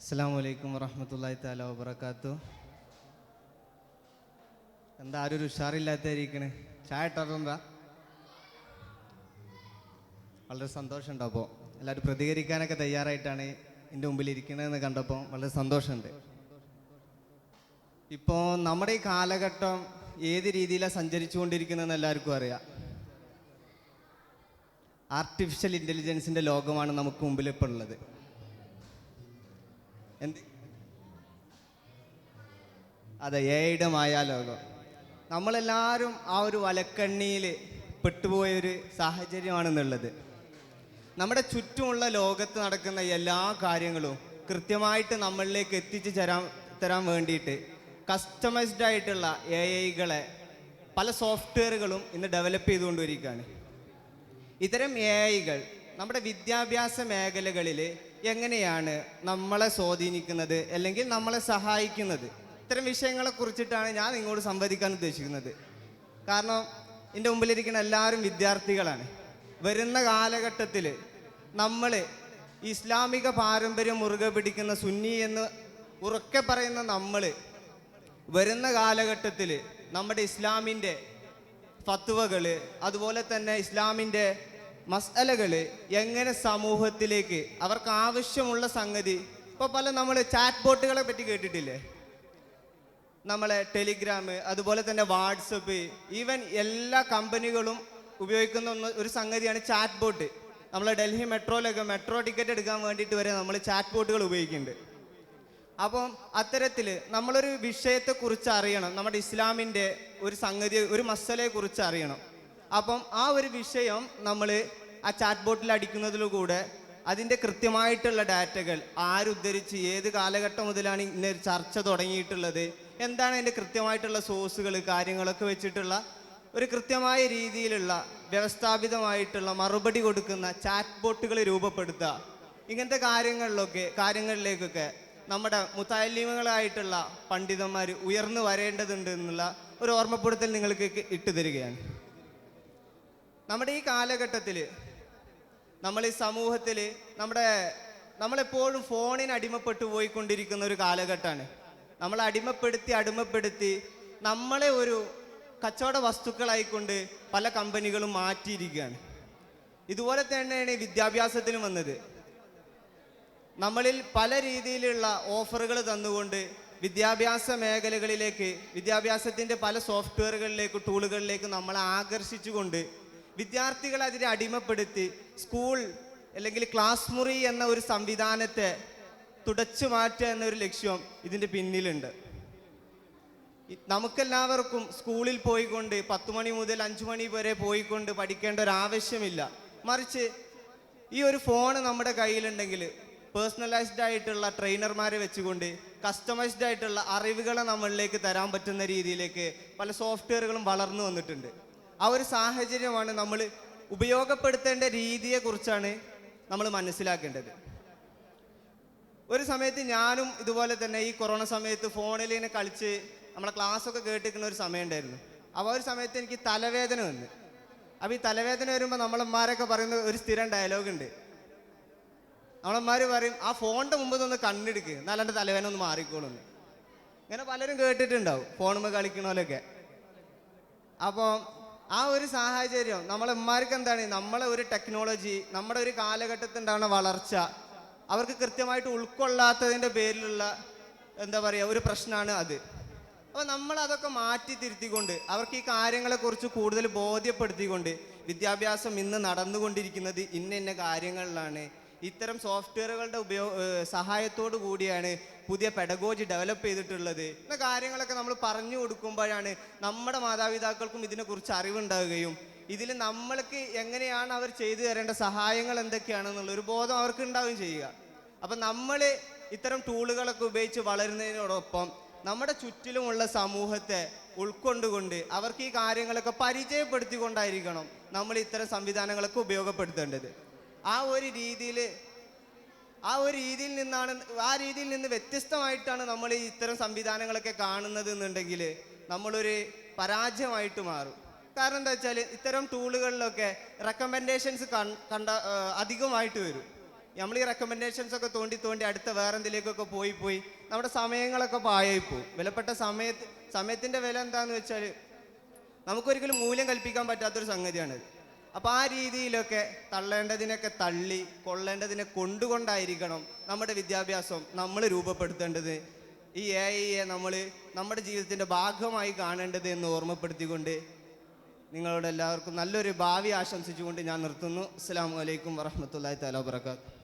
അസ്സലാമു അലൈക്കും വറഹ്മത്തുള്ളാഹി തആല വബറകാതുഹു. എന്താ ആരും ഒരു ഉഷാറില്ലാത്തായിരിക്കണ്? ചായ ഇട്ടാറുണ്ടാ? വളരെ സന്തോഷമുണ്ട്. അപ്പോൾ എല്ലാവരും പ്രതികരിക്കാനൊക്കെ തയ്യാറായിട്ടാണ് എൻ്റെ മുമ്പിൽ ഇരിക്കണതെന്ന് കണ്ടപ്പോൾ വളരെ സന്തോഷമുണ്ട്. ഇപ്പോൾ നമ്മുടെ ഈ കാലഘട്ടം ഏത് രീതിയിലാണ് സഞ്ചരിച്ചുകൊണ്ടിരിക്കുന്നതെന്ന് എല്ലാവർക്കും അറിയാം. ആർട്ടിഫിഷ്യൽ ഇൻ്റലിജൻസിൻ്റെ ലോകമാണ് നമുക്ക് മുമ്പിൽ ഇപ്പോൾ ഉള്ളത്. അതെ, എഐയുടെ മായാലോകം. നമ്മളെല്ലാവരും ആ ഒരു വലക്കണ്ണിയിൽ പെട്ടുപോയൊരു സാഹചര്യമാണെന്നുള്ളത്. നമ്മുടെ ചുറ്റുമുള്ള ലോകത്ത് നടക്കുന്ന എല്ലാ കാര്യങ്ങളും കൃത്യമായിട്ട് നമ്മളിലേക്ക് എത്തിച്ചു തരാൻ വേണ്ടിയിട്ട് കസ്റ്റമൈസ്ഡ് ആയിട്ടുള്ള എഐകളെ പല സോഫ്റ്റ്വെയറുകളും ഇന്ന് ഡെവലപ്പ് ചെയ്തുകൊണ്ടിരിക്കുകയാണ്. ഇത്തരം എഐകൾ നമ്മുടെ വിദ്യാഭ്യാസ മേഖലകളിൽ എങ്ങനെയാണ് നമ്മളെ സ്വാധീനിക്കുന്നത് അല്ലെങ്കിൽ നമ്മളെ സഹായിക്കുന്നത്, ഇത്തരം വിഷയങ്ങളെ കുറിച്ചിട്ടാണ് ഞാൻ നിങ്ങളോട് സംവദിക്കാൻ ഉദ്ദേശിക്കുന്നത്. കാരണം എൻ്റെ മുമ്പിലിരിക്കുന്ന എല്ലാവരും വിദ്യാർത്ഥികളാണ്. വരുന്ന കാലഘട്ടത്തിൽ നമ്മൾ ഇസ്ലാമിക പാരമ്പര്യം മുറുകെ പിടിക്കുന്ന സുന്നി എന്ന് ഉറക്കെ പറയുന്ന നമ്മൾ വരുന്ന കാലഘട്ടത്തിൽ നമ്മുടെ ഇസ്ലാമിൻ്റെ ഫത്വകൾ, അതുപോലെ തന്നെ ഇസ്ലാമിൻ്റെ മസ്അലകൾ എങ്ങനെ സമൂഹത്തിലേക്ക് അവർക്ക് ആവശ്യമുള്ള സംഗതി, ഇപ്പോൾ നമ്മൾ ചാറ്റ് ബോട്ടുകളെ പറ്റി കേട്ടിട്ടില്ലേ? നമ്മളെ ടെലിഗ്രാം, അതുപോലെ തന്നെ വാട്സപ്പ്, ഈവൻ എല്ലാ കമ്പനികളും ഉപയോഗിക്കുന്ന ഒരു സംഗതിയാണ് ചാറ്റ് ബോട്ട്. നമ്മളെ ഡൽഹി മെട്രോയിലൊക്കെ മെട്രോ ടിക്കറ്റ് എടുക്കാൻ വേണ്ടിയിട്ട് വരെ നമ്മൾ ചാറ്റ് ബോട്ടുകൾ ഉപയോഗിക്കുന്നുണ്ട്. അപ്പം അത്തരത്തിൽ നമ്മളൊരു വിഷയത്തെക്കുറിച്ച് അറിയണം, നമ്മുടെ ഇസ്ലാമിൻ്റെ ഒരു സംഗതി, ഒരു മസലയെക്കുറിച്ച് അറിയണം. അപ്പം ആ ഒരു വിഷയം നമ്മൾ ആ ചാറ്റ് ബോട്ടിൽ അടിക്കുന്നതിലൂടെ അതിൻ്റെ കൃത്യമായിട്ടുള്ള ഡാറ്റകൾ ആരുദ്ധരിച്ച് ഏത് കാലഘട്ടം മുതലാണ് ഇന്നൊരു ചർച്ച തുടങ്ങിയിട്ടുള്ളത്, എന്താണ് അതിൻ്റെ കൃത്യമായിട്ടുള്ള സോഴ്സുകൾ, കാര്യങ്ങളൊക്കെ വെച്ചിട്ടുള്ള ഒരു കൃത്യമായ രീതിയിലുള്ള വ്യവസ്ഥാപിതമായിട്ടുള്ള മറുപടി കൊടുക്കുന്ന ചാറ്റ് ബോട്ടുകൾ രൂപപ്പെടുത്തുക. ഇങ്ങനത്തെ കാര്യങ്ങളിലേക്കൊക്കെ നമ്മുടെ മുതഅല്ലിമുകളായിട്ടുള്ള പണ്ഡിതന്മാർ ഉയർന്നു വരേണ്ടതുണ്ട് എന്നുള്ള ഒരു ഓർമ്മപ്പെടുത്തൽ നിങ്ങൾക്ക് ഇട്ടു തരികയാണ്. നമ്മുടെ ഈ കാലഘട്ടത്തിൽ നമ്മൾ ഈ സമൂഹത്തിൽ നമ്മളെപ്പോഴും ഫോണിന് അടിമപ്പെട്ടു പോയിക്കൊണ്ടിരിക്കുന്ന ഒരു കാലഘട്ടമാണ്. നമ്മളെ അടിമപ്പെടുത്തി നമ്മളെ ഒരു കച്ചവട വസ്തുക്കളായിക്കൊണ്ട് പല കമ്പനികളും മാറ്റിയിരിക്കുകയാണ്. ഇതുപോലെ തന്നെയാണ് വിദ്യാഭ്യാസത്തിലും വന്നത്. നമ്മളിൽ പല രീതിയിലുള്ള ഓഫറുകൾ തന്നുകൊണ്ട് വിദ്യാഭ്യാസ മേഖലകളിലേക്ക്, വിദ്യാഭ്യാസത്തിൻ്റെ പല സോഫ്റ്റ്വെയറുകളിലേക്ക്, ടൂളുകളിലേക്ക് നമ്മളെ ആകർഷിച്ചുകൊണ്ട് വിദ്യാർത്ഥികളെ അതിനെ അടിമപ്പെടുത്തി സ്കൂൾ അല്ലെങ്കിൽ ക്ലാസ് മുറി എന്ന ഒരു സംവിധാനത്തെ തുടച്ചു മാറ്റുക എന്നൊരു ലക്ഷ്യം ഇതിൻ്റെ പിന്നിലുണ്ട്. നമുക്കെല്ലാവർക്കും സ്കൂളിൽ പോയിക്കൊണ്ട് 10 മണി മുതൽ 5 മണി വരെ പോയിക്കൊണ്ട് പഠിക്കേണ്ട ഒരു ആവശ്യമില്ല. മറിച്ച് ഈ ഒരു ഫോണ് നമ്മുടെ കയ്യിലുണ്ടെങ്കിൽ പേഴ്സണലൈസ്ഡ് ആയിട്ടുള്ള ട്രെയിനർമാരെ വെച്ചുകൊണ്ട് കസ്റ്റമൈസ്ഡ് ആയിട്ടുള്ള അറിവുകളെ നമ്മളിലേക്ക് തരാൻ പറ്റുന്ന രീതിയിലേക്ക് പല സോഫ്റ്റ്വെയറുകളും വളർന്നു വന്നിട്ടുണ്ട്. ആ ഒരു സാഹചര്യമാണ് നമ്മൾ ഉപയോഗപ്പെടുത്തേണ്ട രീതിയെക്കുറിച്ചാണ് നമ്മൾ മനസ്സിലാക്കേണ്ടത്. ഒരു സമയത്ത് ഞാനും ഇതുപോലെ തന്നെ ഈ കൊറോണ സമയത്ത് ഫോണിൽ ഇങ്ങനെ കളിച്ച് നമ്മളെ ക്ലാസ്സൊക്കെ കേട്ടിരിക്കുന്ന ഒരു സമയം ഉണ്ടായിരുന്നു. അപ്പോൾ ഒരു സമയത്ത് എനിക്ക് തലവേദന വന്നു. അപ്പോൾ ഈ തലവേദന വരുമ്പോൾ നമ്മളമ്മമാരൊക്കെ പറയുന്ന ഒരു സ്ഥിരം ഡയലോഗ് ഉണ്ട്. നമ്മളമ്മമാർ പറയും, ആ ഫോണിൻ്റെ മുമ്പ് നിന്ന് കണ്ണെടുക്കുക, എന്നാലും എൻ്റെ തലവേദന ഒന്ന് മാറിക്കോളുന്നു. ഇങ്ങനെ പലരും കേട്ടിട്ടുണ്ടാവും ഫോണുമ്പോൾ കളിക്കണോലൊക്കെ. അപ്പോൾ ആ ഒരു സാഹചര്യം നമ്മളമ്മമാർക്ക് എന്താണ്, നമ്മളെ ഒരു ടെക്നോളജി, നമ്മുടെ ഒരു കാലഘട്ടത്തിൽ ഉണ്ടാകുന്ന വളർച്ച അവർക്ക് കൃത്യമായിട്ട് ഉൾക്കൊള്ളാത്തതിൻ്റെ പേരിലുള്ള എന്താ പറയുക ഒരു പ്രശ്നമാണ് അത്. അപ്പോൾ നമ്മൾ അതൊക്കെ മാറ്റി തിരുത്തിക്കൊണ്ട് അവർക്ക് ഈ കാര്യങ്ങളെക്കുറിച്ച് കൂടുതൽ ബോധ്യപ്പെടുത്തിക്കൊണ്ട് വിദ്യാഭ്യാസം ഇന്ന് നടന്നുകൊണ്ടിരിക്കുന്നത് ഇന്ന കാര്യങ്ങളിലാണ്, ഇത്തരം സോഫ്റ്റ്വെയറുകളുടെ സഹായത്തോടു കൂടിയാണ് പുതിയ പെഡഗോജി ഡെവലപ്പ് ചെയ്തിട്ടുള്ളത് എന്ന കാര്യങ്ങളൊക്കെ നമ്മൾ പറഞ്ഞു കൊടുക്കുമ്പോഴാണ് നമ്മുടെ മാതാപിതാക്കൾക്കും ഇതിനെക്കുറിച്ച് അറിവുണ്ടാവുകയും ഇതിൽ നമ്മൾക്ക് എങ്ങനെയാണ് അവർ ചെയ്തു തരേണ്ട സഹായങ്ങൾ എന്തൊക്കെയാണെന്നുള്ളൊരു ബോധം അവർക്ക് ഉണ്ടാവുകയും ചെയ്യുക. അപ്പം നമ്മൾ ഇത്തരം ടൂളുകളൊക്കെ ഉപയോഗിച്ച് വളരുന്നതിനോടൊപ്പം നമ്മുടെ ചുറ്റിലുമുള്ള സമൂഹത്തെ ഉൾക്കൊണ്ടുകൊണ്ട് അവർക്ക് ഈ കാര്യങ്ങളൊക്കെ പരിചയപ്പെടുത്തിക്കൊണ്ടായിരിക്കണം നമ്മൾ ഇത്തരം സംവിധാനങ്ങളൊക്കെ ഉപയോഗപ്പെടുത്തേണ്ടത്. ആ ഒരു രീതിയിൽ നിന്ന് വ്യത്യസ്തമായിട്ടാണ് നമ്മൾ ഇത്തരം സംവിധാനങ്ങളൊക്കെ കാണുന്നത് എന്നുണ്ടെങ്കിൽ നമ്മളൊരു പരാജയമായിട്ട് മാറും. കാരണം എന്താ വെച്ചാൽ ഇത്തരം ടൂളുകളിലൊക്കെ റെക്കമെൻഡേഷൻസ് അധികമായിട്ട് വരും. നമ്മൾ ഈ റെക്കമെൻഡേഷൻസ് ഒക്കെ തോണ്ടി തോണ്ടി അടുത്ത വേറെ എന്തിലേക്കൊക്കെ പോയി നമ്മുടെ സമയങ്ങളൊക്കെ പാഴായി പോകും. വിലപ്പെട്ട സമയത്തിൻ്റെ വില എന്താണെന്ന് വെച്ചാൽ നമുക്കൊരിക്കലും മൂല്യം കൽപ്പിക്കാൻ പറ്റാത്തൊരു സംഗതിയാണ്. അപ്പോൾ ആ രീതിയിലൊക്കെ തള്ളേണ്ടതിനൊക്കെ തള്ളി കൊള്ളേണ്ടതിനെ കൊണ്ടുകൊണ്ടായിരിക്കണം നമ്മുടെ വിദ്യാഭ്യാസം നമ്മൾ രൂപപ്പെടുത്തേണ്ടത്. ഈ AI നമ്മൾ നമ്മുടെ ജീവിതത്തിൻ്റെ ഭാഗമായി കാണേണ്ടത് എന്ന് ഓർമ്മപ്പെടുത്തിക്കൊണ്ട് നിങ്ങളോട് എല്ലാവർക്കും നല്ലൊരു ഭാവി ആശംസിച്ചുകൊണ്ട് ഞാൻ നിർത്തുന്നു. അസ്സലാമു അലൈക്കും വറഹ്മത്തുള്ളാഹി തആല വബറകാതുഹു.